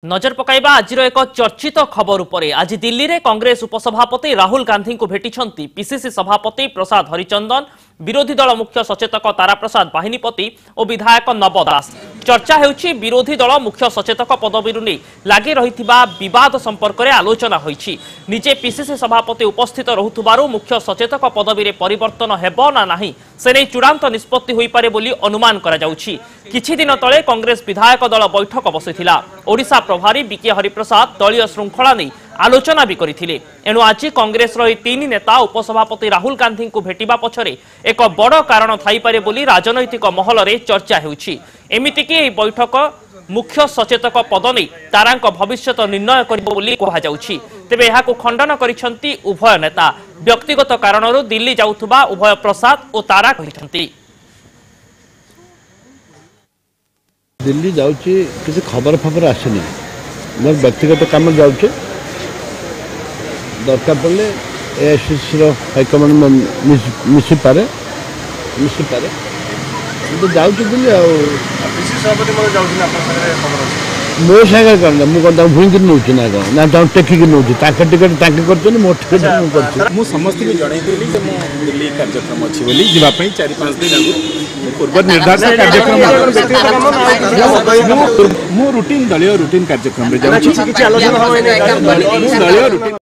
नजर पकाइबा आजिर एक चर्चित खबर उपरे आज दिल्ली रे कांग्रेस उपसभापति राहुल गांधी को भेटिछंती पीसीसी सभापति प्रसाद हरिचंदन विरोधी दल मुख्य सचेतक तारा प्रसाद बाहिनीपति और विधायक नव दास। चर्चा हेउछि विरोधी दल मुख्य सचेतक पदवीरु नै लागि रहिथिबा विवाद संपर्क में आलोचना होइछि। निजे पीसीसी सभापति उपस्थित रहुथुबारु मुख्य सचेतक पदवी रे परिवर्तन हेबो ना नाही से नै चूड़ांत निष्पत्ति होई पारे बोली अनुमान करा जाउछि। किछि दिन तले कांग्रेस विधायक दल बैठक बसिथिला। ओडिशा प्रभारी बीके हरिप्रसाद दलीय श्रृंखला नहीं आलोचना भी करथिले। एणु आज कांग्रेस तीन नेता उपसभापति राहुल गांधी को भेटिबा पछरे एक बड़ कारण थाई पारे बोली राजनैतिक महल रे चर्चा हेउछि। एमिति कि एही बैठक मुख्य सचेतक पद नहीं तारांक भविष्यत निर्णय करिबो बोली कहा जाउछि। तेबे एहाकु खंडन करिसंती उभय नेता। व्यक्तिगत कारणरू दिल्ली जाउथुबा उभय प्रसाद और तारा कहिसंती। दिल्ली जाऊँगी किसी खबर खबर आसनी मोर व्यक्तिगत काम जाऊँगी दरकार पड़े एआईसीसी हाइकमांड मिशिपारे तो जाऊँगी दिल्ली मो सागर कौन मुझे भूंगी नौ ना टेकिक नौ टिकेट मो टिकेट मुझे समस्त दिल्ली कार्यक्रम अच्छी जावाई 4-5 दिन आगे पूर्व निर्धारित कार्यक्रम मु रूटीन दलीय रूटीन कार्यक्रम दलीय रूटीन